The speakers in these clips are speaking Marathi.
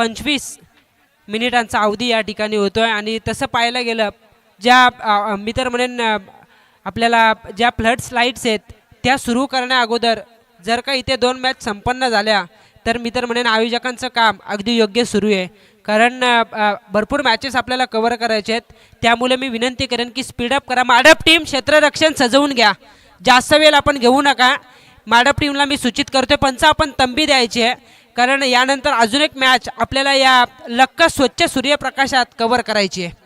25 मिनिटांचा अवधी या ठिकाणी होतोय आणि तसं पाहायला गेलं ज्या मी तर म्हणेन आपल्याला ज्या फ्लड्स लाईट्स आहेत त्या सुरू करण्या अगोदर जर का इथे 2 मॅच संपन्न झाल्या तर मी तर म्हणेन आयोजकांचं काम अगदी योग्य सुरू आहे. कारण भरपूर मॅचेस आपल्याला कव्हर करायचे आहेत. त्यामुळे मी विनंती करेन की स्पीडअप करा. माडप टीम क्षेत्ररक्षण सजवून घ्या, जास्त वेळ आपण घेऊ नका. माडप टीमला मी सूचित करतोय पंच आपण तंबी द्यायची आहे कारण यानंतर अजून एक मॅच आपल्याला या लक्क स्वच्छ सूर्यप्रकाशात कव्हर करायची आहे.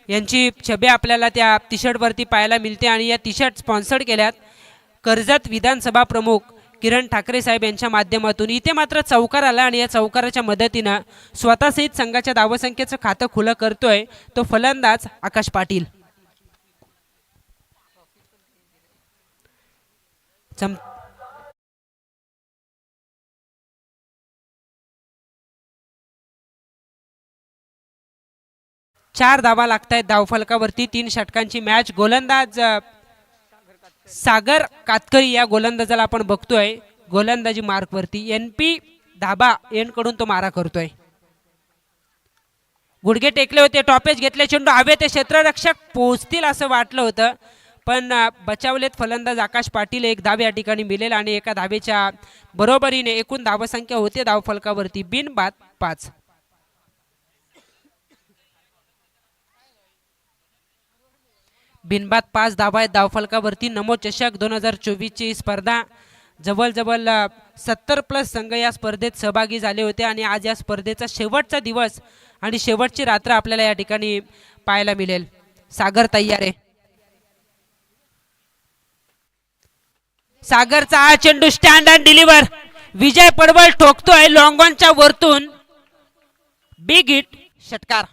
यांची छबी आपल्याला त्या टी शर्टवरती पाहायला मिळते आणि या टी शर्ट स्पॉन्सर्ड केल्यात कर्जत विधानसभा प्रमुख किरण ठाकरे साहेब यांच्या माध्यमातून. इथे मात्र चौकार आला आणि या चौकाराच्या मदतीनं स्वतःसहित संघाच्या धावसंख्येचं खातं खुलं करतोय तो फलंदाज आकाश पाटील. चार धावा लागतायत धावफलकावरती. 3 षटकांची मॅच. गोलंदाज सागर कातकरी या गोलंदाजाला आपण बघतोय गोलंदाजी मार्कवरती. NP धाबा यांकडून तो मारा करतोय. गुडघे टेकले होते, टॉपेज घेतले, चेंडू हवे ते क्षेत्ररक्षक पोहोचतील असं वाटलं होतं पण बचावलेत फलंदाज आकाश पाटील. 1 धाव या ठिकाणी मिळेल आणि एका धावेच्या बरोबरीने एकूण धावसंख्या होते धावफलकावरती बिनबाद 5. बिनबाद 5 धावा आहेत धावफलकावरती. नमो चषक 2024 ची स्पर्धा जवळजवळ 70+ संघ या स्पर्धेत सहभागी झाले होते आणि आज या स्पर्धेचा शेवटचा दिवस आणि शेवटची रात्र आपल्याला या ठिकाणी पाहायला मिळेल. सागर तयार आहे. सागरचा हा चेंडू स्टँड अँड डिलिव्हर. विजय पडवळ ठोकतोय लॉंग ऑनच्या वरतून. बिग हिट, षटकार.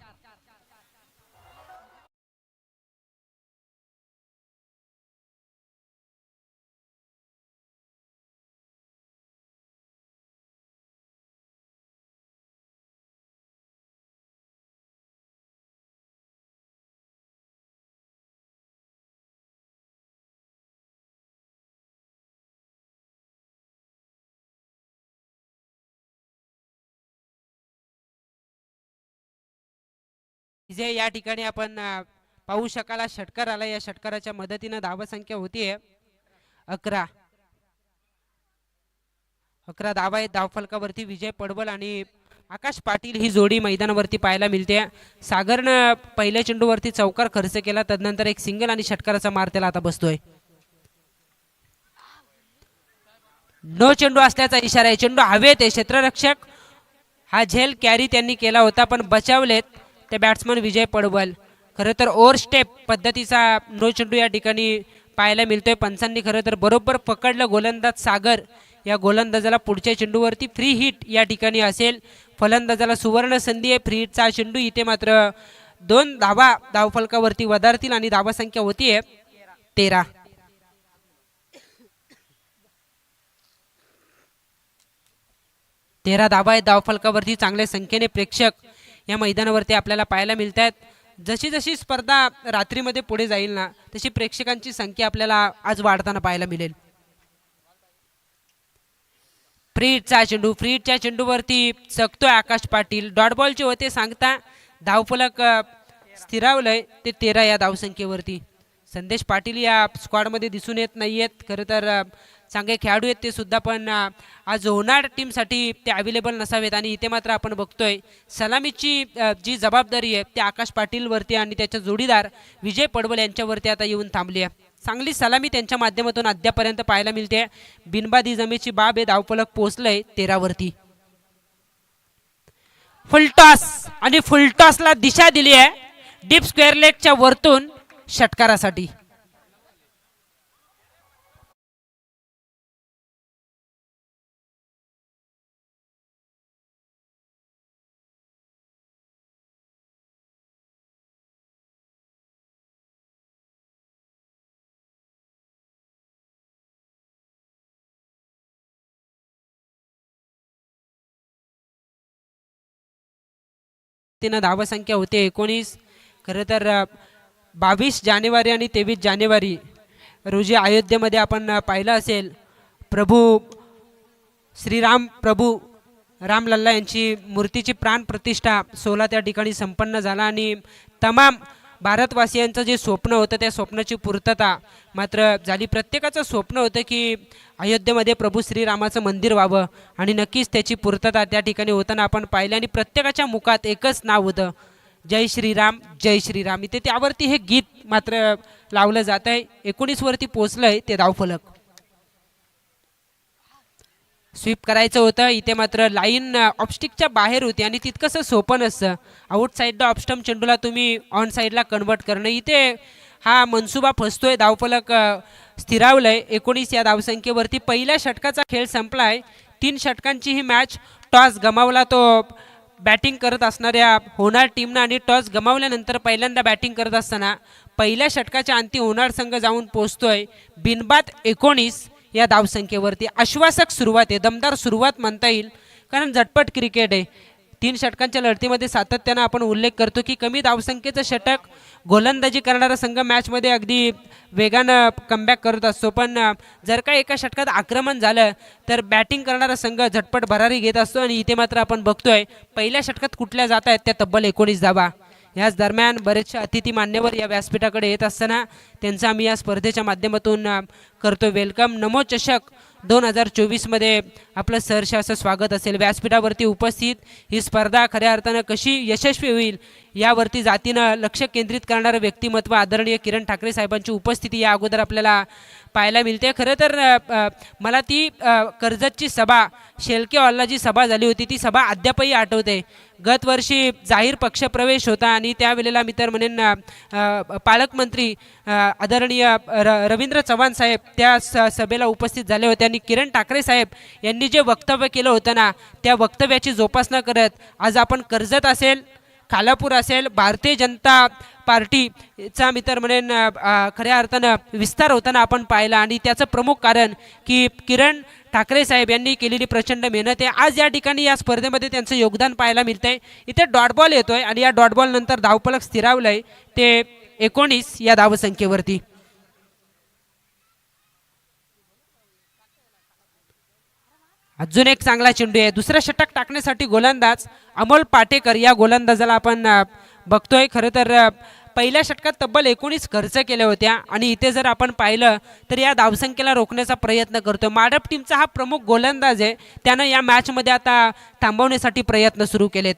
जे या ठिकाणी आपण पाहू शकाल षटकार आला. या षटकाराच्या मदतीने धावसंख्या होतीये 11. 11 धावा आहेत धावफलकावरती. विजय पडवळ आणि आकाश पाटील ही जोडी मैदानावरती पाहायला मिळते. सागरनं पहिल्या चेंडूवरती चौकार खर्च केला, तदनंतर एक सिंगल आणि षटकाराचा मार त्याला आता बसतोय. नो चेंडू असल्याचा इशारा आहे. चेंडू हवेत आहे. क्षेत्ररक्षक हा झेल कॅरी त्यांनी केला होता पण बचावलेत ते बॅट्समन विजय पडवळ. खरं तर ओव्हर स्टेप पद्धतीचा नो चेंडू या ठिकाणी पाहायला मिळतोय. पंचांनी खरं तर बरोबर पकडलं गोलंदाज सागर. या गोलंदाजाला पुढच्या चेंडूवरती फ्री हिट या ठिकाणी असेल. फलंदाजाला सुवर्ण संधी आहे. फ्री हिटचा चेंडू इथे मात्र 2 धावा धावफलकावरती वधारतील आणि धावा संख्या होतीये 13. धावा आहेत धावफलकावरती. चांगल्या संख्येने प्रेक्षक या मैदानावरती आपल्याला पाहायला मिळत आहेत. जशी जशी स्पर्धा रात्रीमध्ये पुढे जाईल ना तशी प्रेक्षकांची संख्या आपल्याला आज वाढताना पाहायला मिळेल. फ्रीटचा चेंडू. फ्रीटच्या चेंडूवरती चकतोय आकाश पाटील. डॉट बॉलचे होते सांगता धावफलक स्थिरावलंय ते 13 या धावसंख्येवरती. संदेश पाटील या स्क्वॉडमध्ये दिसून येत नाहीयेत. खरं तर चांगले खेळाडू आहेत ते सुद्धा, पण आज होणार टीमसाठी ते अवेलेबल नसावेत. आणि इथे मात्र आपण बघतोय सलामीची जी जबाबदारी आहे ते आकाश पाटीलवरती आणि त्याच्या जोडीदार विजय पडवल यांच्यावरती आता येऊन थांबली आहे. चांगली सलामी त्यांच्या माध्यमातून अद्यापर्यंत पाहायला मिळते. बिनबादी जमेची बाब हे धावफलक पोहोचलंय 13 वरती. फुलटॉस आणि फुलटॉसला दिशा दिली आहे डीप स्क्वेअर लेगच्या वरतून षटकारासाठी. धावा संख्या होते 19. खरं तर 22 जानेवारी आणि 23 जानेवारी रोजी अयोध्येमध्ये आपण पाहिलं असेल प्रभू श्रीराम प्रभू रामलल्ला यांची मूर्तीची प्राण प्रतिष्ठा सोहळा त्या ठिकाणी संपन्न झाला आणि तमाम भारतवासियांचं जे स्वप्न होतं त्या स्वप्नाची पूर्तता मात्र झाली. प्रत्येकाचं स्वप्न होतं की अयोध्येमध्ये प्रभू श्रीरामाचं मंदिर व्हावं आणि नक्कीच त्याची पूर्तता त्या ठिकाणी होताना आपण पाहिलं. आणि प्रत्येकाच्या मुखात एकच नाव होतं, जय श्रीराम जय श्रीराम. इथे त्यावरती हे गीत मात्र लावलं जात आहे. 19 वरती पोचलंय ते धावफलक. स्वीप करायचं होतं इथे मात्र लाईन ऑफस्टिकच्या बाहेर होती आणि तितकंसं सोपं नसतं. आउटसाईड द ऑफस्टम्प चेंडूला तुम्ही ऑन साईडला कन्वर्ट करणं, इथे हा मनसुबा फसतोय. धावफलक स्थिरावलंय 19 या धावसंख्येवरती. पहिल्या षटकाचा खेळ संपलाय. 3 षटकांची ही मॅच. टॉस गमावला तो बॅटिंग करत असणाऱ्या होणार टीमनं आणि टॉस गमावल्यानंतर पहिल्यांदा बॅटिंग करत असताना पहिल्या षटकाच्या अंती होणार संघ जाऊन पोहोचतोय बिनबाद 19 या धावसंख्येवरती. आश्वासक सुरुवात आहे, दमदार सुरुवात म्हणता येईल, कारण झटपट क्रिकेट आहे. 3 षटकांच्या लढतीमध्ये सातत्यानं आपण उल्लेख करतो की कमी धावसंख्येचं षटक गोलंदाजी करणारा संघ मॅचमध्ये अगदी वेगानं कमबॅक करत असतो, पण जर का एका षटकात आक्रमण झालं तर बॅटिंग करणारा संघ झटपट भरारी घेत असतो. आणि इथे मात्र आपण बघतोय पहिल्या षटकात कुठल्या जात आहेत त्या तब्बल 19 धावा. याच दरम्यान बरेचसे अतिथी मान्यवर या व्यासपीठाकडे येत असताना त्यांचं आम्ही या स्पर्धेच्या माध्यमातून करतो वेलकम. नमो चषक 2024 मध्ये आपलं सहर्ष असं स्वागत असेल. व्यासपीठावरती उपस्थित ही स्पर्धा खऱ्या अर्थानं कशी यशस्वी होईल यावरती जातीनं लक्ष केंद्रित करणारं व्यक्तिमत्व आदरणीय किरण ठाकरे साहेबांची उपस्थिती या अगोदर आपल्याला पाहायला मिळते. खरं तर मला ती कर्जतची सभा शेलके हॉलला जी सभा झाली होती ती सभा अद्यापही आठवते. गत वर्षी जाहीर पक्षप्रवेश होता आणि त्यावेळेला मी तर म्हणेन पालकमंत्री आदरणीय रवींद्र चव्हाण साहेब त्या सभेला उपस्थित झाले होते आणि किरण ठाकरे साहेब यांनी जे वक्तव्य केलं होतं ना त्या वक्तव्याची जोपासना करत आज आपण कर्जत असेल, खालापूर असेल, भारतीय जनता पार्टीचा मी तर म्हणेन खऱ्या अर्थानं विस्तार होताना आपण पाहिला. आणि त्याचं प्रमुख कारण की किरण ठाकरे साहेब यांनी केलेली प्रचंड मेहनत आहे. आज या ठिकाणी या स्पर्धेमध्ये त्यांचं योगदान पाहायला मिळतंय. इथे डॉट बॉल येतोय आणि या डॉट बॉल नंतर धावफलक स्थिरावलंय ते 19 या धावसंख्येवरती. अजून एक चांगला चेंडू आहे. दुसरा षटक टाकण्यासाठी गोलंदाज अमोल पाटेकर या गोलंदाजाला आपण बघतोय. खरं तर पहिल्या षटकात तब्बल 19 खर्च केल्या होत्या आणि इथे जर आपण पाहिलं तर या धावसंख्येला रोखण्याचा प्रयत्न करतोय. माडप टीमचा हा प्रमुख गोलंदाज आहे, त्यानं या मॅचमध्ये आता थांबवण्यासाठी प्रयत्न सुरू केलेत.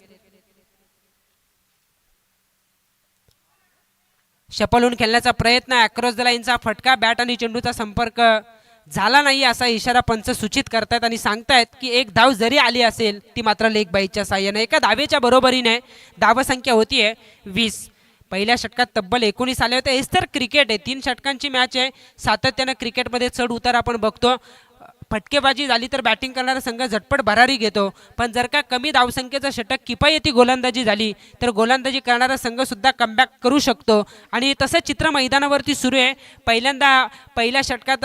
शपलून खेळण्याचा प्रयत्न, अक्रॉस द लाईनचा फटका, बॅट आणि चेंडूचा संपर्क झाला नाही असा इशारा पंच सूचित करतायत आणि सांगतायत की एक धाव जरी आली असेल ती मात्र लेग बाईच्या साह्याने. एका धावेच्या बरोबरीने धावसंख्या होतीये 20. पहिल्या षटकात तब्बल 19 आले होते. हेच तर क्रिकेट आहे, 3 षटकांची मॅच आहे. सातत्यानं क्रिकेटमध्ये चढ उतार आपण बघतो. फटकेबाजी झाली तर बॅटिंग करणारा संघ झटपट भरारी घेतो, पण जर का कमी धावसंख्येचं षटक किफायती गोलंदाजी झाली तर गोलंदाजी करणारा संघ सुद्धा कमबॅक करू शकतो. आणि तसं चित्र मैदानावरती सुरू आहे. पहिल्यांदा पहिल्या षटकात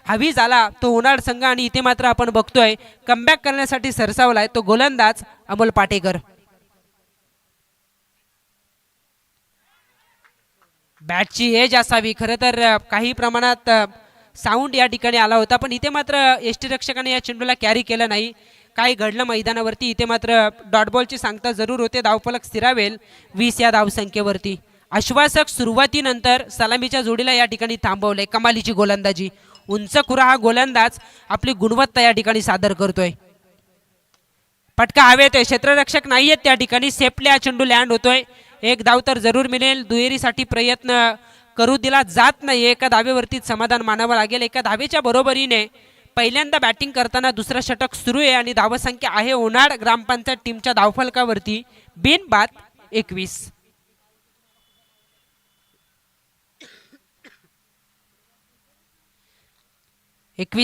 हवी झाला तो होणार संघ, आणि इथे मात्र आपण बघतोय कमबॅक करण्यासाठी सरसावलाय तो गोलंदाज अमोल पाटेकर. बॅटची एज असावी खरं तर, काही प्रमाणात साऊंड या ठिकाणी आला होता, पण इथे मात्र यष्टीरक्षकाने या चेंडूला कॅरी केलं नाही. काय घडलं मैदानावरती, इथे मात्र डॉट बॉलची सांगता जरूर होते. धावफलक स्थिरावेल 20 या धावसंख्येवरती. आश्वासक सुरुवातीनंतर सलामीच्या जोडीला या ठिकाणी थांबवलंय. कमालीची गोलंदाजी, उंच खुरा हा गोलंदाज आपली गुणवत्ता या ठिकाणी सादर करतोय. फटका हवेत आहे, क्षेत्ररक्षक नाहीयेत त्या ठिकाणी. सेफली हा चेंडू लँड होतोय. एक धाव तर जरूर मिळेल. दुहेरीसाठी प्रयत्न करू दिला जात नाही. एका धावेवरती समाधान मानावं लागेल. एका धावेच्या बरोबरीने पहिल्यांदा बॅटिंग करताना दुसरं षटक सुरू आहे आणि धावसंख्या आहे ओनाड ग्रामपंचायत टीमच्या धावफलकावरती बिनबाद 21.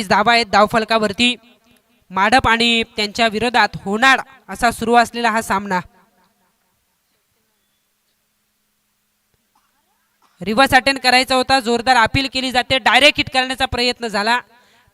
धावा आहेत धावफलकावरती. माडप आणि त्यांच्या विरोधात होणार असा सुरू असलेला हा सामना. रिव्हर्स अटेंड करायचा होता, जोरदार अपील केली जाते. डायरेक्ट हिट करण्याचा प्रयत्न झाला.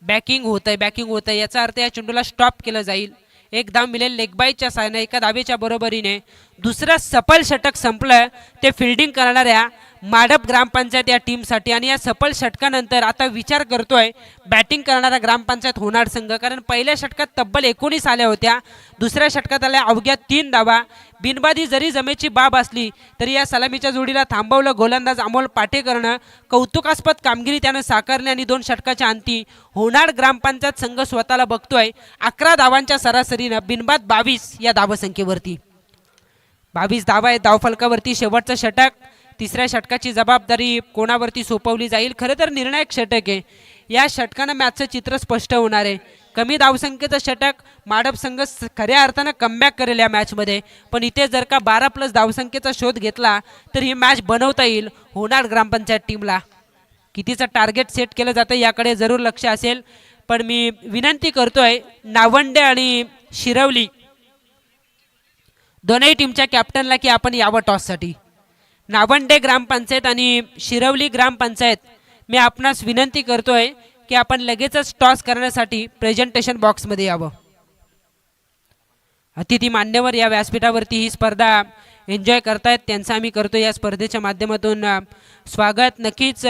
बॅकिंग होत आहे याचा अर्थ या चेंडूला स्टॉप केलं जाईल. एक धाव मिळेल लेगबाईच्या साहाय्याने. एका धावेच्या बरोबरीने दुसरं सफल षटक संपलं ते फिल्डिंग करणाऱ्या माडप ग्रामपंचायत या टीमसाठी. आणि या सफल षटकानंतर आता विचार करतोय बॅटिंग करणारा ग्रामपंचायत होणार संघ, कारण पहिल्या षटकात तब्बल 19 आल्या होत्या. दुसऱ्या षटकात आल्या अवघ्या 3 धावा. बिनबादी जरी जमेची बाब असली तरी या सलामीच्या जोडीला थांबवलं गोलंदाज अमोल पाटेकरनं. कौतुकास्पद कामगिरी त्यानं साकारली आणि 2 षटकाच्या अंती होणार ग्रामपंचायत संघ स्वतःला बघतोय 11 धावांच्या सरासरीनं बिनबाद 22 या धावसंख्येवरती. 22 धावा आहेत धावफलकावरती. शेवटचं षटक, तिसऱ्या षटकाची जबाबदारी कोणावरती सोपवली जाईल. खरं तर निर्णायक षटक आहे. या षटकानं मॅचचं चित्र स्पष्ट होणार आहे. कमी धावसंख्येचं षटक माडप संघ खऱ्या अर्थानं कमबॅक करेल या मॅचमध्ये, पण इथे जर का 12+ धावसंख्येचा शोध घेतला तर ही मॅच बनवता येईल होणार ग्रामपंचायत टीमला. कितीचं टार्गेट सेट केलं जातं याकडे जरूर लक्ष असेल, पण मी विनंती करतोय नावंडे आणि शिरवली दोनही टीमच्या कॅप्टनला की आपण यावं टॉससाठी. नावंडे ग्रामपंचायत आणि शिरवली ग्रामपंचायत, मी आपणास विनंती करतोय की आपण लगेचच टॉस करण्यासाठी प्रेझेंटेशन बॉक्समध्ये यावं. अतिथी मान्यवर या व्यासपीठावरती ही स्पर्धा एन्जॉय करतायत, त्यांचं आम्ही करतो या स्पर्धेच्या माध्यमातून स्वागत. नक्कीच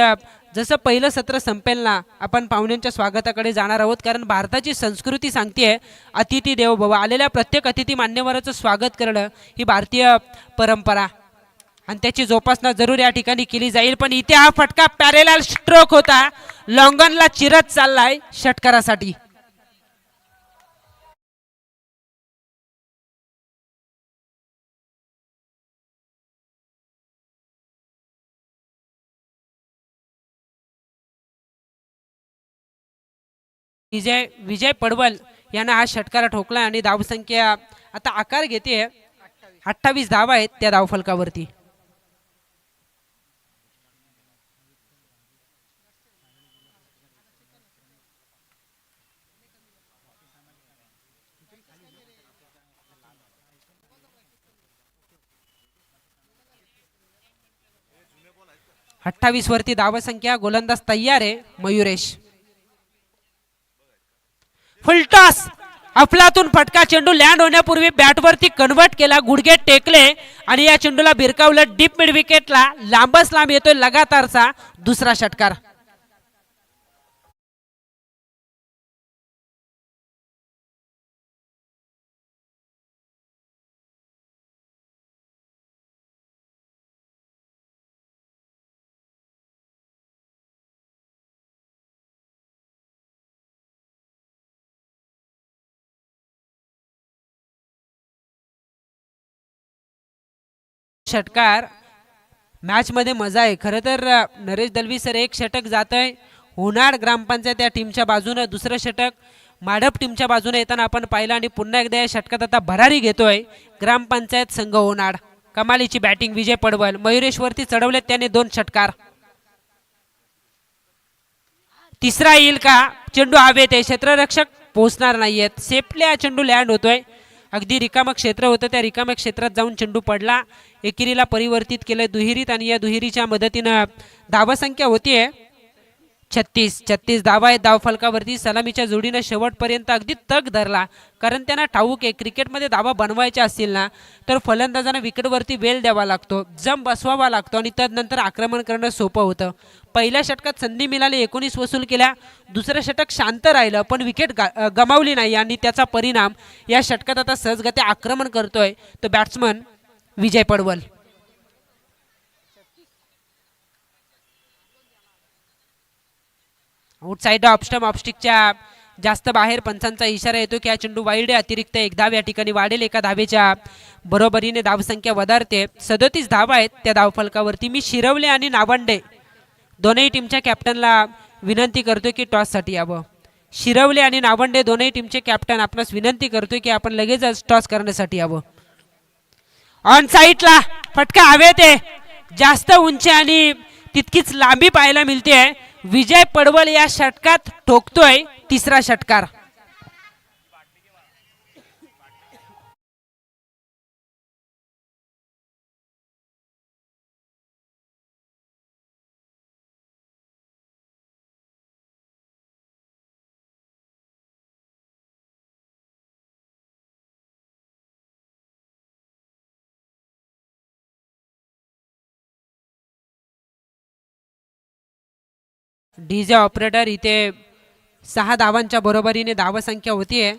जसं पहिलं सत्र संपेल ना आपण पाहुण्यांच्या स्वागताकडे जाणार आहोत, कारण भारताची संस्कृती सांगते अतिथी देवो भव. आलेल्या प्रत्येक अतिथी मान्यवराचं स्वागत करणं ही भारतीय परंपरा आणि त्याची जोपासना जरूर या ठिकाणी केली जाईल. पण इथे हा फटका पॅरेलल स्ट्रोक होता, लॉंगनला चिरत चाललाय षटकारासाठी. विजय पडवल यांना हा षटकार ठोकला आणि धावसंख्या आता आकार घेते. 28 धावा आहेत त्या धावफलकावरती. वरती धावसंख्या. गोलंदाज तयार आहे मयुरेश. फुलटॉस, अफलातून फटका. चेंडू लँड होण्यापूर्वी बॅटवरती कन्वर्ट केला, गुडघे टेकले आणि या चेंडूला भिरकावलं डीप मिड विकेटला. लांबच लांब येतोय लगातारचा दुसरा षटकार. षटकार मॅच मध्ये मजा आहे. खरं तर नरेश दलवी सर एक षटक जात आहे होणार ग्रामपंचायत या टीमच्या बाजूने, दुसरं षटक माडप टीमच्या बाजूने येताना आपण पाहिलं आणि पुन्हा एकदा या षटकात आता भरारी घेतोय ग्रामपंचायत संघ होणार. कमालीची बॅटिंग विजय पडवल. मयुरेशवरती चढवलेत त्याने 2 षटकार. तिसरा येईल का? चेंडू हवेत आहे, क्षेत्ररक्षक पोहोचणार नाहीयेत. सेफली हा चेंडू लँड होतोय. अगदी रिकामं क्षेत्र होतं, त्या रिकाम्या क्षेत्रात जाऊन चेंडू पडला. एकेरीला परिवर्तित केलं दुहेरीत आणि या दुहेरीच्या मदतीनं धावसंख्या होतीये 36 धावा आहेत धावफलकावरती. सलामीच्या जोडीनं शेवटपर्यंत अगदी तग धरला, कारण त्यांना ठाऊक आहे क्रिकेटमध्ये धावा बनवायच्या असतील ना तर फलंदाजांना विकेटवरती वेळ द्यावा लागतो, जम बसवावा लागतो आणि त्यानंतर आक्रमण करणं सोपं होतं. पहिल्या षटकात संधी मिळाली, 19 वसूल केल्या. दुसरं षटक शांत राहिलं पण विकेट गमावली नाही आणि त्याचा परिणाम या षटकात आता सहजगत्या आक्रमण करतोय तो बॅट्समन विजय पडवल. आउटसाइड ऑफस्टम ऑफस्टिकच्या जास्त बाहेर पंचांचा इशारा येतो की हा चेंडू वाईड आहे. अतिरिक्त 1 धाव या ठिकाणी वाढेल. एका धावेच्या बरोबरीने धावसंख्या वधारते. 37 धावा आहेत त्या धावफलकावरती. मी शिरवले आणि नावंडे दोनही टीमच्या कॅप्टनला विनंती करतोय की टॉससाठी यावं. शिरवले आणि नावंडे दोनही टीमचे कॅप्टन आपणास विनंती करतोय की आपण लगेचच टॉस करण्यासाठी यावं. ऑन साईडला फटका हवेत आहे, जास्त उंची आणि तितकीच लांबी पाहायला मिळते. विजय पडवल या षटकात ठोकतोय तिसरा षटकार. डीजे ऑपरेटर इथे 6 धावांच्या बरोबरीने धावसंख्या होतीये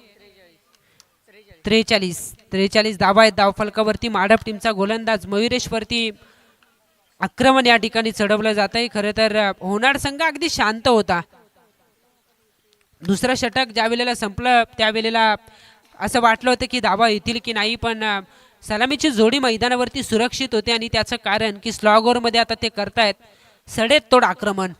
43 धावा आहेत धावफलकावरती. माडप टीमचा गोलंदाज मयुरेशवरती आक्रमण या ठिकाणी चढवलं जात आहे. खरं तर होणार संघ अगदी शांत होता. दुसरं षटक ज्या वेळेला संपलं त्यावेळेला असं वाटलं होतं की धावा येतील की नाही, पण सलामीची जोडी मैदानावरती सुरक्षित होते आणि त्याचं कारण की स्लॉग ओव्हरमध्ये आता ते करतायत सडेत तोड आक्रमण.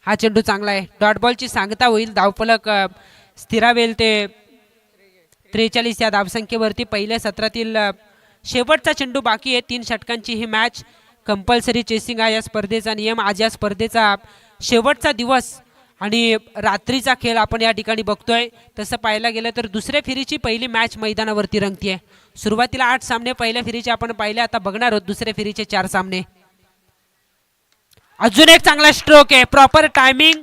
हा चेंडू चांगला आहे. डॉट बॉलची सांगता होईल. धावफलक स्थिरावेल ते 43 या धावसंख्येवरती. पहिल्या सत्रातील शेवटचा चेंडू बाकी आहे. 3 षटकांची ही मॅच. कंपल्सरी चेसिंग हा या स्पर्धेचा नियम. आज या स्पर्धेचा शेवटचा दिवस आणि रात्रीचा खेळ आपण या ठिकाणी बघतोय. तसं पाहायला गेलं तर दुसऱ्या फेरीची पहिली मॅच मैदानावरती रंगतीये. सुरुवातीला 8 सामने पहिल्या फेरीचे आपण पाहिले, आता बघणार आहोत दुसऱ्या फेरीचे 4 सामने. अजून एक चांगला स्ट्रोक आहे, प्रॉपर टायमिंग,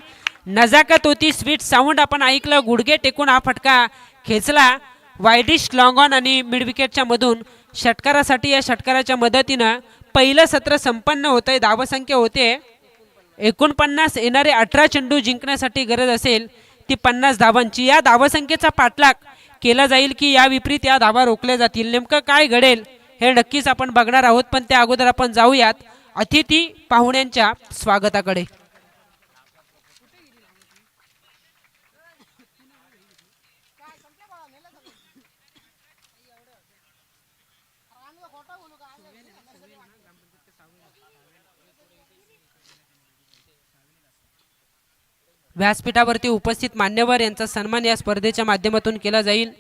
नजाकत होती, स्वीट साऊंड आपण ऐकलं. गुडघे टेकून हा फटका खेचला वाईडिश लॉंग ऑन आणि मिड विकेटच्या मधून. षटकारासाठी या षटकाराच्या मदतीनं पहिलं सत्र संपन्न होतंय. धावसंख्या होते 49. येणारे 18 चेंडू जिंकण्यासाठी गरज असेल ती 50 धावांची. या धावसंख्येचा पाठलाग केला जाईल की या विपरीत या धावा रोखल्या जातील. नेमकं काय घडेल हे नक्कीच आपण बघणार आहोत, पण त्या अगोदर आपण जाऊयात अतिथी पाहुण्यांच्या स्वागताकडे. व्यासपीठावरती उपस्थित मान्यवर यांचा सन्मान या स्पर्धेच्या माध्यमातून केला जाईल.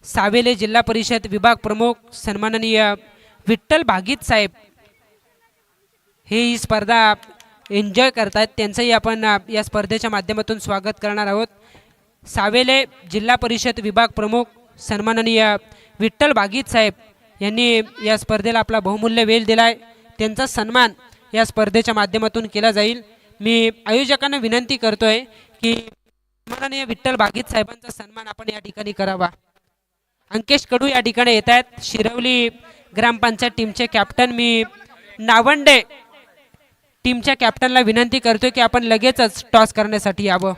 सावेले जिल्हा परिषद विभाग प्रमुख सन्माननीय विठ्ठल भागीत साहेब हे ही स्पर्धा एन्जॉय करतात, त्यांचंही आपण या स्पर्धेच्या माध्यमातून स्वागत करणार आहोत. सावेले जिल्हा परिषद विभाग प्रमुख सन्माननीय विठ्ठल भागीत साहेब यांनी या स्पर्धेला आपला बहुमूल्य वेळ दिलाय. त्यांचा सन्मान या स्पर्धेच्या माध्यमातून केला जाईल. मी आयोजकांना विनंती करतोय की सन्माननीय विठ्ठल भागीत साहेबांचा सन्मान आपण या ठिकाणी करावा. अंकेश कडू या ठिकाणी येत आहेत, शिरवली ग्रामपंचायत टीमचे कॅप्टन. मी नावंडे टीमच्या कॅप्टनला विनंती करतोय की आपण लगेचच टॉस करण्यासाठी यावं.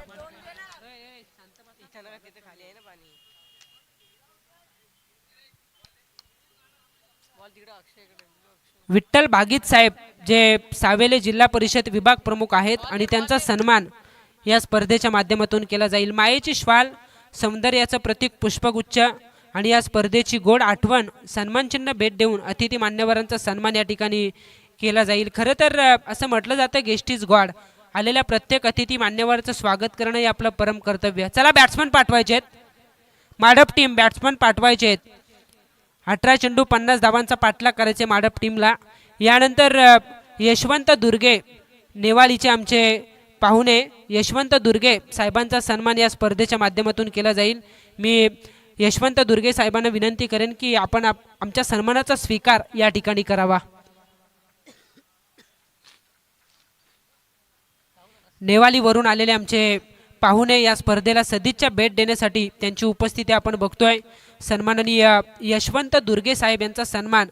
विठ्ठल भागीत साहेब जे सावेले जिल्हा परिषद विभाग प्रमुख आहेत आणि त्यांचा सन्मान या स्पर्धेच्या माध्यमातून केला जाईल. मायेची श्वाल, सौंदर्याचं प्रतीक पुष्पगुच्छ आणि या स्पर्धेची गोड आठवण सन्मानचिन्ह भेट देऊन अतिथी मान्यवरांचा सन्मान या ठिकाणी केला जाईल. खरं तर असं म्हटलं जातं गेस्ट इज गॉड. आलेल्या प्रत्येक अतिथी मान्यवराचं स्वागत करणं हे आपलं परम कर्तव्य. चला बॅट्समन पाठवायचे आहेत. माडप टीम बॅट्समन पाठवायचे आहेत. 18 चेंडू 50 धावांचा पाठलाग करायचे माडप टीमला. यानंतर यशवंत दुर्गे नेवाळीचे आमचे पाहुणे यशवंत दुर्गे साहेबांचा सन्मान या स्पर्धेच्या माध्यमातून केला जाईल. मी यशवंत दुर्गे साहेबांना विनंती करेन की आपण आमच्या सन्मानाचा स्वीकार या ठिकाणी करावा. नेवालीवरून आलेले आमचे पाहुणे या स्पर्धेला सदिच्छा भेट देण्यासाठी त्यांची उपस्थिती आपण बघतोय. सन्माननीय यशवंत दुर्गे साहेब यांचा सन्मान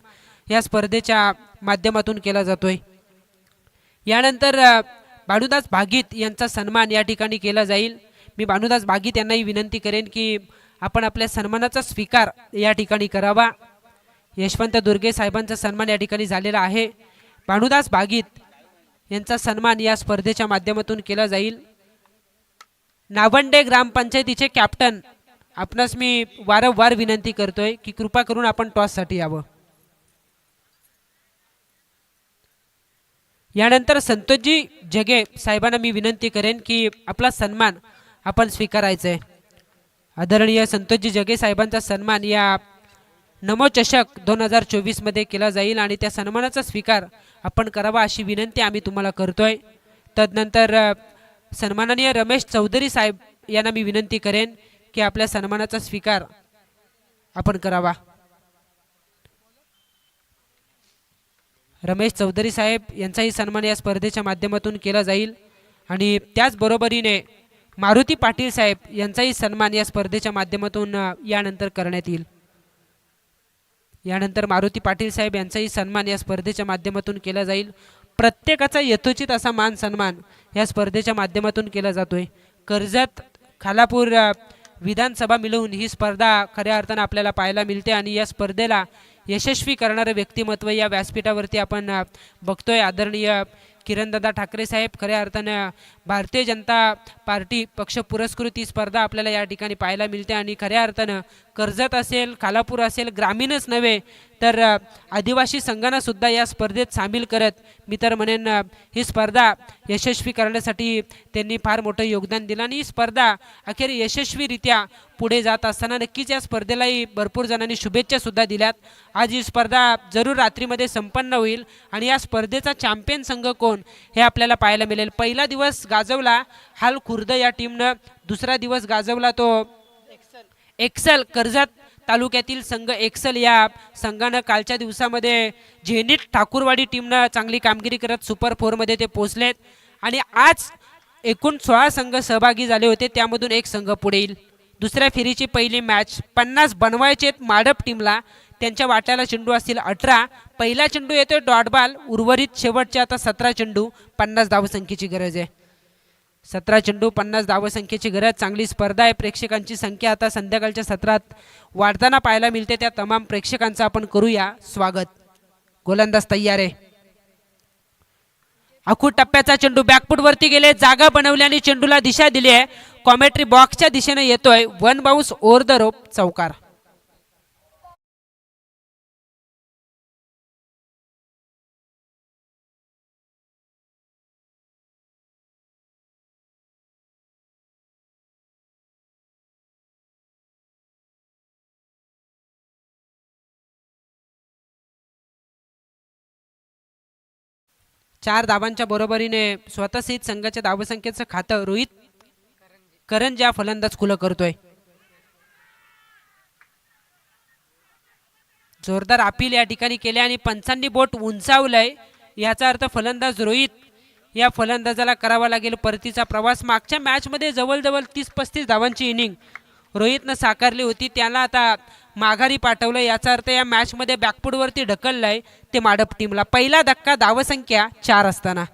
या स्पर्धेच्या माध्यमातून केला जातोय. यानंतर भानुदास भागीत यांचा सन्मान या ठिकाणी केला जाईल. मी भानुदास भागीत यांनाही विनंती करेन की आपण आपल्या सन्मानाचा स्वीकार या ठिकाणी करावा. यशवंत दुर्गे साहेबांचा सन्मान या ठिकाणी झालेला आहे. भानुदास भागीत यांचा सन्मान या स्पर्धेच्या माध्यमातून केला जाईल. नावंडे ग्रामपंचायतीचे कॅप्टन आपणास मी वारंवार विनंती करतोय की कृपा करून आपण टॉससाठी यावं. यानंतर संतोषजी जगे साहेबांना मी विनंती करेन की आपला सन्मान आपण स्वीकारायचा आहे. आदरणीय संतोषजी जगे साहेबांचा सन्मान या नमो चषक 2024 मध्ये केला जाईल आणि त्या सन्मानाचा स्वीकार आपण करावा अशी विनंती आम्ही तुम्हाला करतोय. तदनंतर सन्माननीय रमेश चौधरी साहेब यांना मी विनंती करेन की आपल्या सन्मानाचा स्वीकार आपण करावा. रमेश चौधरी साहेब यांचाही सन्मान या स्पर्धेच्या माध्यमातून केला जाईल आणि त्याचबरोबरीने मारुती पाटील साहेब यांचाही सन्मान या स्पर्धेच्या माध्यमातून यानंतर करण्यात येईल. यानंतर मारुती पाटील साहेब यांचाही सन्मान या स्पर्धेच्या माध्यमातून केला जाईल. प्रत्येकाचा यथोचित असा मान सन्मान या स्पर्धेच्या माध्यमातून केला जातोय. कर्जत खालापूर विधानसभा मिळवून ही स्पर्धा खऱ्या अर्थानं आपल्याला पाहायला मिळते आणि या स्पर्धेला यशस्वी करणारे व्यक्तिमत्व या व्यासपीठावरती आपण बघतोय. आदरणीय किरणदादा ठाकरे साहेब खऱ्या अर्थानं भारतीय जनता पार्टी पक्ष पुरस्कृत ही स्पर्धा आपल्याला या ठिकाणी पाहायला मिळते आणि खऱ्या अर्थानं कर्जत असेल खालापूर असेल ग्रामीणच नव्हे तर आदिवासी संघांना सुद्धा या स्पर्धेत सामील करत मी तर म्हणेन ही स्पर्धा यशस्वी करण्यासाठी त्यांनी फार मोठं योगदान दिलं आणि ही स्पर्धा अखेर यशस्वीरित्या पुढे जात असताना नक्कीच या स्पर्धेलाही भरपूर जणांनी शुभेच्छा सुद्धा दिल्यात. आज ही स्पर्धा जरूर रात्रीमध्ये संपन्न होईल आणि या स्पर्धेचा चॅम्पियन संघ कोण हे आपल्याला पाहायला मिळेल. पहिला दिवस गाजवला हाल खुर्द या टीमनं, दुसरा दिवस गाजवला तो एक्सल कर्जत तालुक्यातील संघ एक्सल या संघानं कालच्या दिवसामध्ये झेनिट ठाकूरवाडी टीमनं चांगली कामगिरी करत सुपर 4 मध्ये ते पोहोचलेत आणि आज एकूण 16 संघ सहभागी झाले होते त्यामधून एक संघ पुढे येईल. दुसऱ्या फेरीची पहिली मॅच 50 बनवायचे माडप टीमला, त्यांच्या वाट्याला चेंडू असतील 18. पहिला चेंडू येतोय डॉट बॉल. उर्वरित शेवटचे आता 17 चेंडू 50 धावसंख्येची गरज आहे. 17 चेंडू 50 धावसंख्येची गरज. चांगली स्पर्धा आहे. प्रेक्षकांची संख्या आता संध्याकाळच्या सत्रात वाढताना पाहायला मिळते. त्या तमाम प्रेक्षकांचं आपण करूया स्वागत. गोलंदाज तयार आहे. आखू टप्प्याचा चेंडू बॅकफूट वरती गेले, जागा बनवल्याने चेंडूला दिशा दिली आहे. कॉमेंट्री बॉक्सच्या दिशेने येतोय. 1 बाउन्स ओव्हर द रोप, चौकार. चार धावांच्या बरोबरीने स्वतःसहित संघाच्या धावसंख्येचं खातं रोहित करंजा फलंदाज खुलं करतोय. जोरदार अपील या ठिकाणी केले आणि पंचांनी बोट उंचावलंय. याचा अर्थ फलंदाज रोहित या फलंदाजाला करावा लागेल परतीचा प्रवास. मागच्या मॅच मध्ये जवळजवळ 30-35 धावांची इनिंग रोहितनं साकारली होती, त्याला आता माघारी पाठवलं. याचा अर्थ या मॅच मध्ये बॅकफूट वरती ढकललंय ते माडप टीमला. पहिला धक्का धावसंख्या 4 असताना.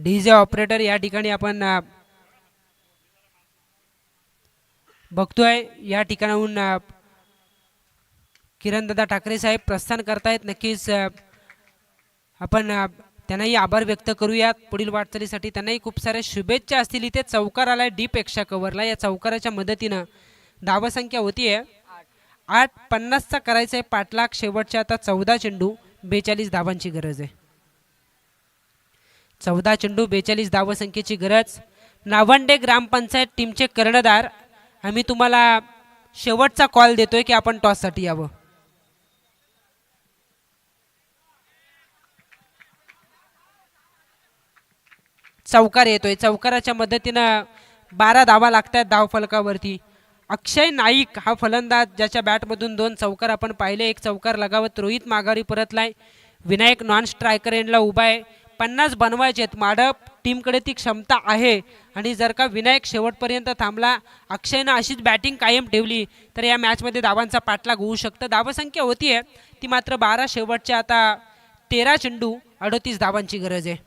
डीजे ऑपरेटर या ठिकाणी आपण बघतोय या ठिकाणाहून किरणदादा ठाकरे साहेब प्रस्थान करतायत. नक्कीच आपण त्यांनाही आभार व्यक्त करूयात पुढील वाटचालीसाठी. त्यांनाही खूप साऱ्या शुभेच्छा असतील. इथे चौकार आलाय डी पेक्षा कव्हरला. या चौकाराच्या मदतीनं धावसंख्या होतीये 8:50चा करायचा आहे पाठलाग. शेवटच्या आता 14 चेंडू 42 धावांची गरज आहे. 14 चेंडू 42 धावसंख्येची गरज. नावंडे ग्रामपंचायत टीमचे कर्णधार, आम्ही तुम्हाला शेवटचा कॉल देतोय की आपण टॉससाठी यावं. चौकार येतोय. चौकाराच्या मदतीनं 12 धावा लागतात धावफलकावरती. अक्षय नाईक हा फलंदाज ज्याच्या बॅटमधून 2 चौकार आपण पाहिले. एक चौकार लगावत रोहित माघारी परतलाय. विनायक नॉन स्ट्रायकर एंडला उभा आहे. 50 बनवायचे आहेत. माडप टीमकडे ती क्षमता आहे आणि जर का विनायक शेवटपर्यंत थांबला, अक्षयनं अशीच बॅटिंग कायम ठेवली तर या मॅचमध्ये धावांचा पाठलाग होऊ शकतं. धावसंख्या होतीये ती मात्र 12. शेवटच्या आता 13 चेंडू 38 धावांची गरज आहे.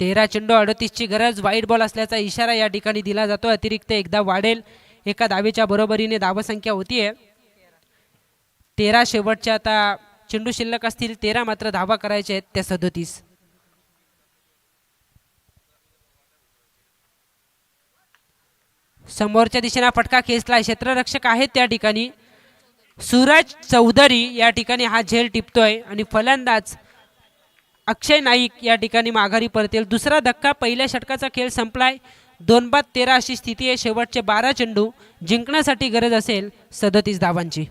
13 चेंडू 38ची गरज. वाईट बॉल असल्याचा इशारा या ठिकाणी दिला जातो. अतिरिक्त एकदा वाढेल. एका धावेच्या बरोबरीने धावसंख्या होतीये 13. शेवटच्या आता चेंडू शिल्लक असतील 13, मात्र धावा करायच्या आहेत त्या 37. समोरच्या दिशेने फटका खेचलाय. क्षेत्ररक्षक आहेत त्या ठिकाणी. सूरज चौधरी या ठिकाणी हा झेल टिपतोय आणि फलंदाज अक्षय नाईक या ठिकाणी माघारी परतेल. दुसरा धक्का. पहिल्या षटकाचा खेळ संपलाय. 2-13 अशी स्थिती आहे. शेवटचे 12 चेंडू जिंकण्यासाठी गरज असेल 37 धावांची.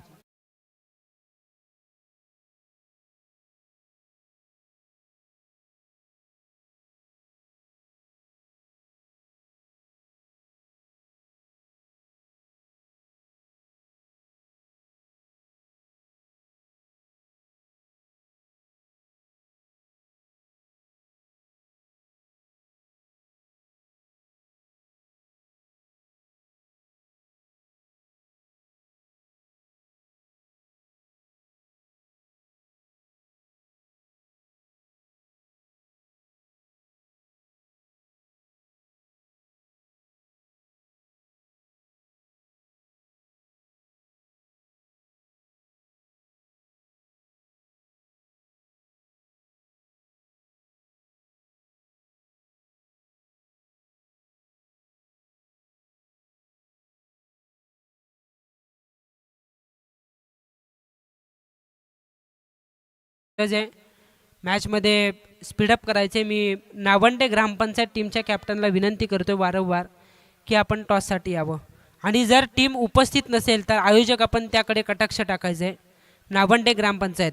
मॅचमध्ये स्पीडअप करायचे. मी नावंडे ग्रामपंचायत टीमच्या कॅप्टनला विनंती करतोय वारंवार की आपण टॉससाठी यावं आणि जर टीम उपस्थित नसेल तर आयोजक आपण त्याकडे कटाक्ष टाकायचे आहे. नावंडे ग्रामपंचायत,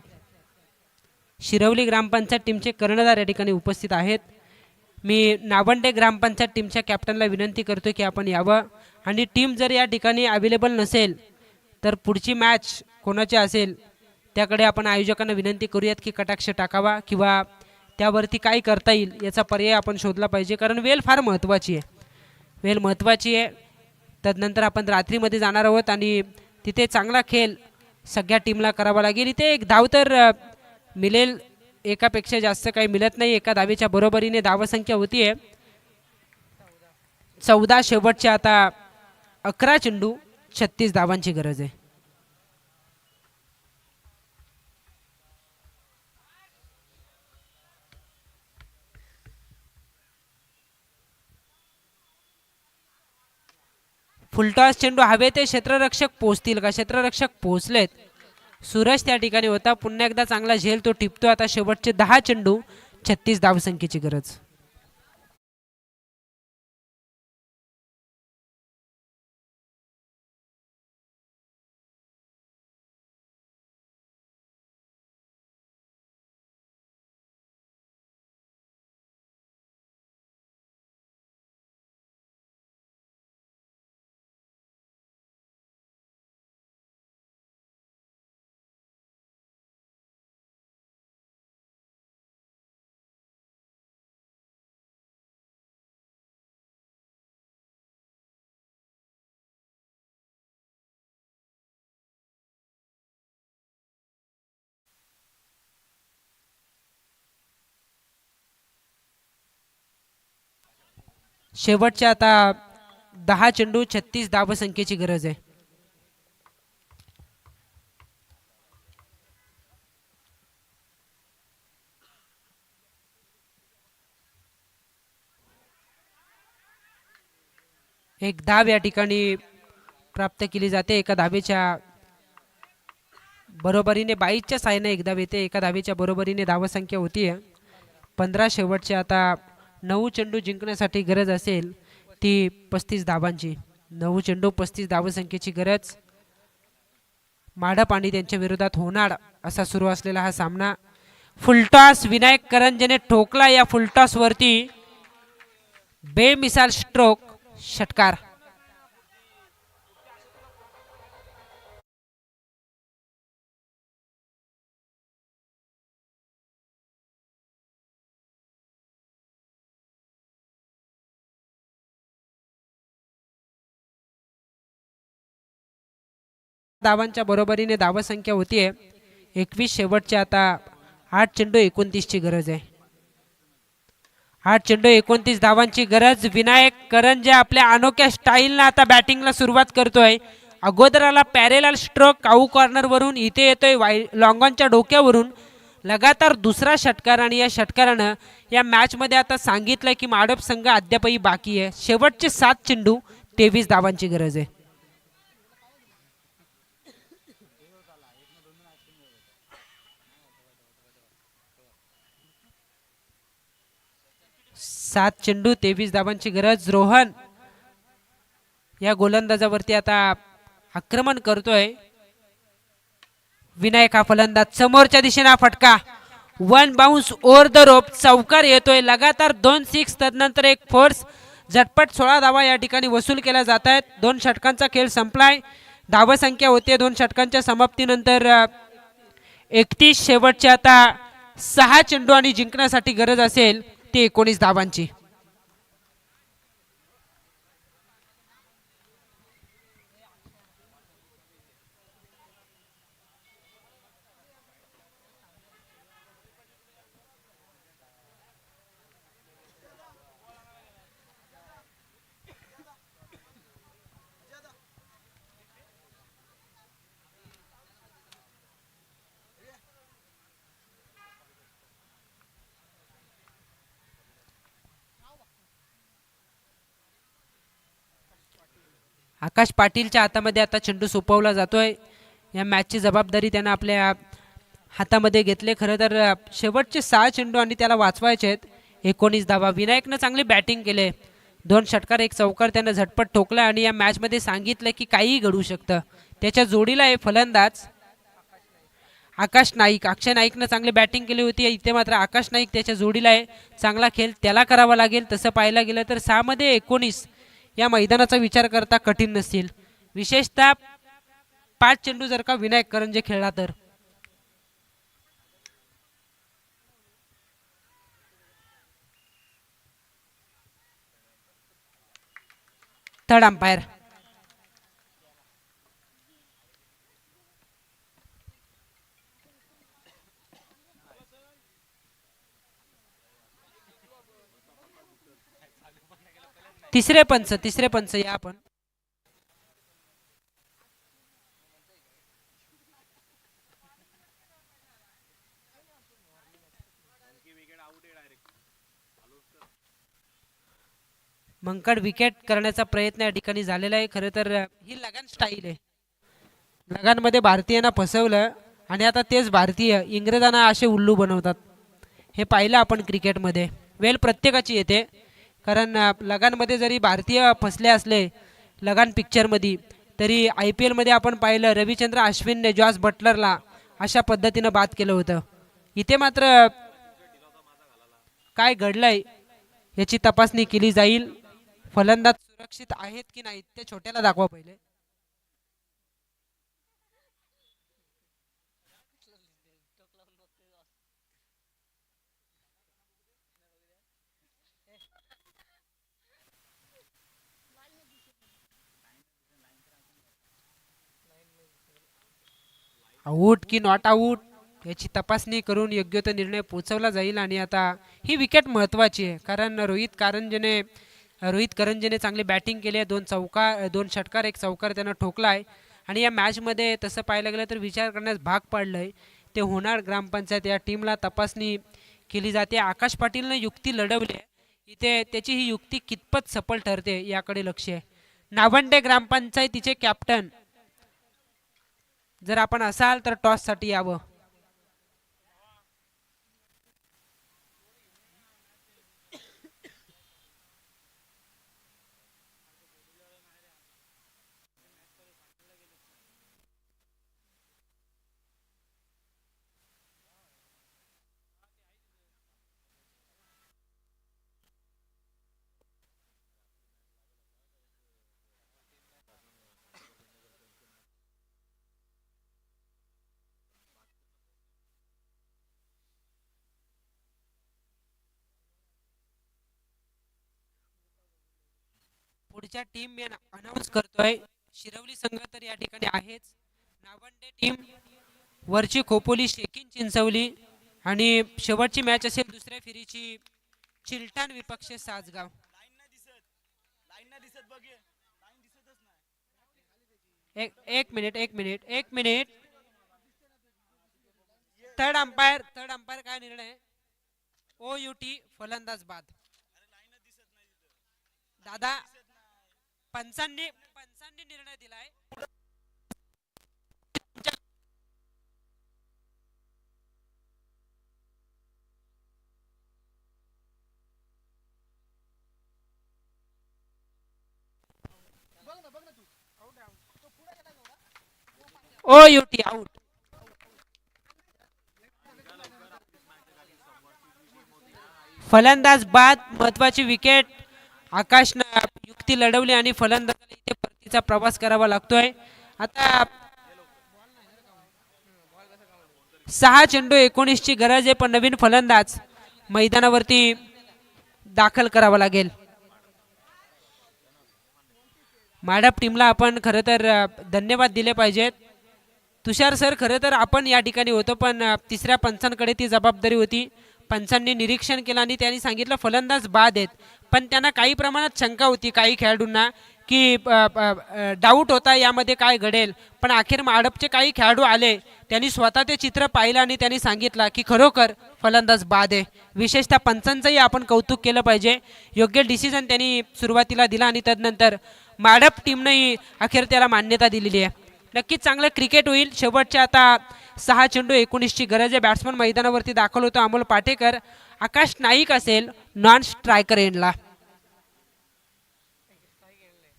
शिरवली ग्रामपंचायत टीमचे कर्णधार या ठिकाणी उपस्थित आहेत. मी नावंडे ग्रामपंचायत टीमच्या कॅप्टनला विनंती करतो की आपण यावं आणि टीम जर या ठिकाणी अवेलेबल नसेल तर पुढची मॅच कोणाची असेल त्याकडे आपण आयोजकांना विनंती करूयात की कटाक्ष टाकावा किंवा त्यावरती काय करता येईल याचा पर्याय आपण शोधला पाहिजे. कारण वेळ फार महत्त्वाची आहे. वेळ महत्त्वाची आहे. तदनंतर आपण रात्रीमध्ये जाणार आहोत आणि तिथे चांगला खेळ सगळ्या टीमला करावा लागेल. इथे एक धाव तर मिळेल, एकापेक्षा जास्त काही मिळत नाही. एका धावेच्या बरोबरीने धावसंख्या होतीये 14. शेवटच्या आता 11 चेंडू 36 धावांची गरज आहे. फुलटॉस चेंडू हवे ते क्षेत्ररक्षक पोहोचतील का? क्षेत्ररक्षक पोहोचलेत. सूरज त्या ठिकाणी होता. पुन्हा एकदा चांगला झेल तो टिपतो. आता शेवटचे 10 चेंडू 36 धावसंख्येची गरज. शेवटच्या आता 10 चेंडू 36 धावसंख्येची गरज आहे. एक धाव या ठिकाणी प्राप्त केली जाते. एका धावेच्या बरोबरीने 22च्या साहाय्याने एक धाव येते. एका धावेच्या बरोबरीने धावसंख्या होतीये 15. शेवटचे आता 9 चेंडू जिंकण्यासाठी गरज असेल ती 35 धावांची. 9 चेंडू 35 धावसंख्येची गरज. माडप आणि त्यांच्या विरोधात होणार असा सुरू असलेला हा सामना. फुलटॉस विनायक करंजेने ठोकला. या फुलटॉस वरती बेमिसाल स्ट्रोक, षटकार. धावांच्या बरोबरीने धावसंख्या होतीये 21. शेवटचे आता 8 चेंडू 29 ची गरज आहे. 8 चेंडू 29 धावांची गरज. विनायक करंजे आपल्या अनोख्या स्टाईलनं आता बॅटिंगला सुरुवात करतोय. अगोदराला पॅरेलल स्ट्रोक काऊ कॉर्नर वरून इथे येतोय लॉंगॉनच्या डोक्यावरून. लगातार दुसरा षटकार आणि या षटकारानं या मॅच मध्ये आता सांगितलं की माडप संघ अद्यापही बाकी आहे. शेवटचे 7 चेंडू 23 धावांची गरज आहे. 7 चेंडू 23 धावांची गरज. रोहन या गोलंदाजावरती आता आक्रमण करतोय. विनायक हा फलंदाज. समोरच्या दिशेने फटका. 1 बाउन्स ओव्हर द रोप. चौकार येतोय. लगातार 2 6 तदनंतर एक फोर्स. झटपट 16 धावा या ठिकाणी वसूल केल्या जात आहेत. 2 षटकांचा खेळ संपलाय. धावसंख्या होते 2 षटकांच्या समाप्तीनंतर 31. शेवटचे आता 6 चेंडू आणि जिंकण्यासाठी गरज असेल ती 19 धावांची. आकाश पाटीलच्या हातामध्ये आता चेंडू सोपवला जातोय. या मॅचची जबाबदारी त्यानं आपल्या हातामध्ये घेतले. खरं तर शेवटचे 6 चेंडू आणि त्याला वाचवायचे आहेत. 19 धावा. विनायकनं चांगली बॅटिंग केले. 2 षटकार 1 चौकार त्यानं झटपट ठोकला आणि या मॅच मध्ये सांगितलं की काहीही घडू शकतं. त्याच्या जोडीला हे फलंदाज आकाश नाईक. अक्षय नाईकनं चांगली बॅटिंग केली होती. इथे मात्र आकाश नाईक त्याच्या जोडीला आहे. चांगला खेळ त्याला करावा लागेल. तसं पाहायला गेलं तर 6 मध्ये 19 या मैदानाचा विचार करता कठीण नसतील. विशेषतः 5 चेंडू जर का विनायक करंजे खेळला तर. Third umpire. तिसरे पंच या आपण. मंकड विकेट करण्याचा प्रयत्न या ठिकाणी झालेला आहे. खरं तर ही लगान स्टाईल आहे. लगानमध्ये भारतीयांना फसवलं आणि आता तेच भारतीय इंग्रजांना असे उल्लू बनवतात. हे पाहिलं आपण क्रिकेटमध्ये. वेल प्रत्येकाची येते. कारण लगानमध्ये जरी भारतीय फसले असले लगान पिक्चरमध्ये तरी IPL मध्ये आपण पाहिलं रविचंद्र अश्विनने जॉस बटलरला अशा पद्धतीनं बाद केलं होतं. इथे मात्र काय घडलंय याची तपासणी केली जाईल. फलंदाज सुरक्षित आहेत की नाही ते छोट्याला दाखवा पहिले. आऊट की नॉट आऊट याची तपासणी करून योग्य तो निर्णय पोहोचवला जाईल. आणि आता ही विकेट महत्त्वाची आहे कारण रोहित कारंजेने रोहित करंजेने चांगली बॅटिंग केली आहे. दोन षटकार एक चौकार त्यानं ठोकला आहे. आणि या मॅचमध्ये तसं पाहायला गेलं तर विचार करण्यास भाग पाडलं आहे. ते होणार ग्रामपंचायत या टीमला तपासणी केली जाते. आकाश पाटीलनं युक्ती लढवली आहे. इथे त्याची ही युक्ती कितपत सफल ठरते याकडे लक्ष आहे. नावंडे ग्रामपंचायतीचे कॅप्टन जर आपण असाल तर टॉससाठी यावं. पुढच्या टीम मी अनाऊन्स करतोय. शिरवली संघ तर या ठिकाणी आहेच. नावंडे टीम, वरची खोपोली शेकिन चिंचवली आणि शेवटची मॅच असेल दुसऱ्या फेरीची चिलटण विपक्ष सासगाव. एक मिनिट. थर्ड अंपायर काय निर्णय? OUT फलंदाज बाद. दादा पंचांनी निर्णय दिलाय. OUT out. फलंदाज बाद. महत्वाची विकेट. आकाशनं युक्ती लढवली आणि फलंदाजाला इथे परतीचा प्रवास करावा लागतोय. आता 6 चेंडू 19 ची गरज आहे. पण नवीन फलंदाज मैदानावरती दाखल करावा लागेल. माडप टीमला आपण खरं तर धन्यवाद दिले पाहिजेत. तुषार सर, खरं तर आपण या ठिकाणी होतो पण तिसऱ्या पंचांकडे ती जबाबदारी होती. पंचांनी निरीक्षण केलं आणि त्यांनी सांगितलं फलंदाज बाद आहेत. पण त्यांना काही प्रमाणात शंका होती काही खेळाडूंना की डाऊट होता यामध्ये काय घडेल. पण अखेर माडपचे काही खेळाडू आले, त्यांनी स्वतः ते चित्र पाहिलं आणि त्यांनी सांगितलं की खरोखर फलंदाज बाद आहे. विशेषतः पंचांचंही आपण कौतुक केलं पाहिजे. योग्य डिसिजन त्यांनी सुरुवातीला दिला आणि त्यानंतर माडप टीमनंही अखेर त्याला मान्यता दिलेली आहे. नक्कीच चांगलं क्रिकेट होईल. शेवटच्या आता 6 चेंडू 19 ची गरज आहे. बॅट्समन मैदानावरती दाखल होतो अमोल पाटेकर. आकाश नाईक असेल नॉन स्ट्रायकर एंडला.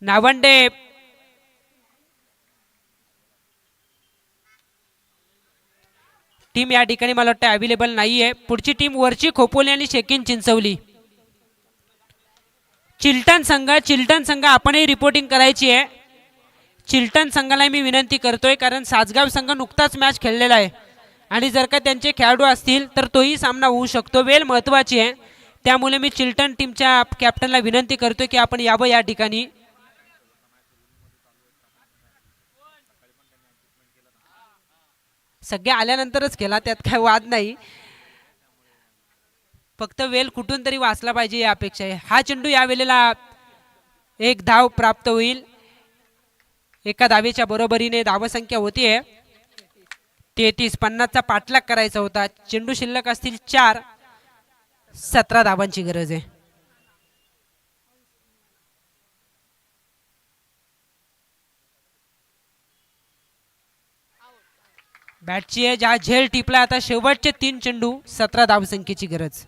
नावंडे टीम या ठिकाणी मला वाटतं अवेलेबल नाहीये. पुढची टीम वरची खोपोली आणि शेकिन चिंचवली. चिलटण संघ आपणही रिपोर्टिंग करायची आहे. चिलटण संघाला मी विनंती करतोय कारण सासगाव संघ नुकताच मॅच खेळलेला आहे आणि जर का त्यांचे खेळाडू असतील तर तोही सामना होऊ शकतो. वेळ महत्वाची आहे. त्यामुळे मी चिलटण टीमच्या कॅप्टनला विनंती करतोय की आपण यावं या ठिकाणी. सगळे आल्यानंतरच केला, त्यात काय वाद नाही. फक्त वेल कुठून तरी वाचला पाहिजे या अपेक्षा आहे. हा चेंडू या वेळेला एक धाव प्राप्त होईल. एका धावेच्या बरोबरीने धावसंख्या होतीये 33. 50चा पाठलाग करायचा होता. चेंडू शिल्लक असतील 4. 17 धावांची गरज आहे. बॅटची आहे ज्या झेल टिपला. आता शेवटचे 3 चेंडू 17 धावसंख्येची गरज.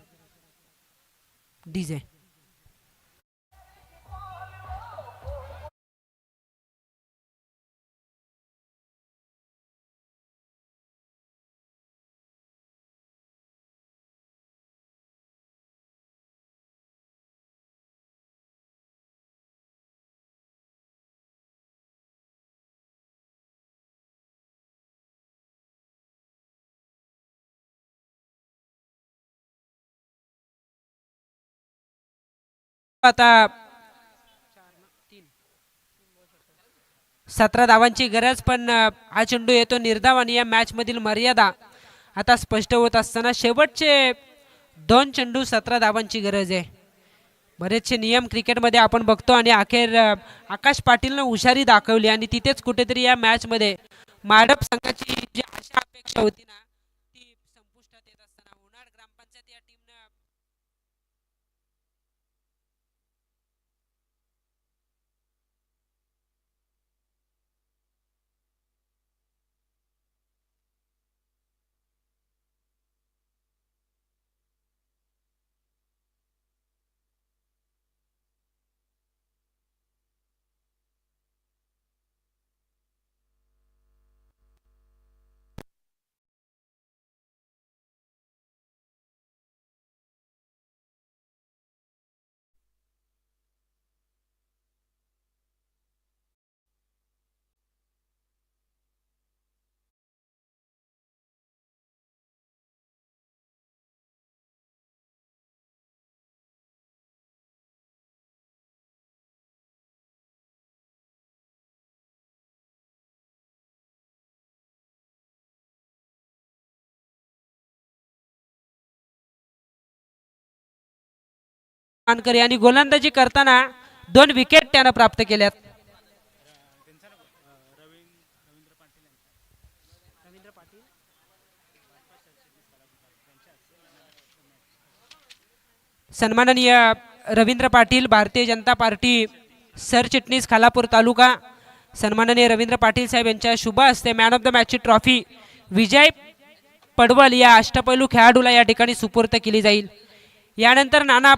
डीजे आता 17 धावांची गरज. पण हा चेंडू येतो निर्धाव आणि या मॅच मधील मर्यादा आता स्पष्ट होत असताना शेवटचे 2 चेंडू 17 धावांची गरज आहे. बरेचसे नियम क्रिकेटमध्ये आपण बघतो आणि अखेर आकाश पाटीलनं हुशारी दाखवली आणि तिथेच कुठेतरी या मॅचमध्ये माडप संघाची जी आशा अपेक्षा होती ना ती संपुष्टात येत असताना उन्हाळ ग्रामपंचायत या टीमनं मानकरी आणि गोलंदाजी करताना 2 विकेट त्यानं प्राप्त केल्यात. सन्माननीय रवींद्र पाटील भारतीय जनता पार्टी सरचिटणीस खालापूर तालुका सन्माननीय रवींद्र पाटील साहेब यांच्या शुभ हस्ते मॅन ऑफ द मॅचची ट्रॉफी विजय पडवल या अष्टपैलू खेळाडूला या ठिकाणी सुपूर्द केली जाईल. यानंतर नाना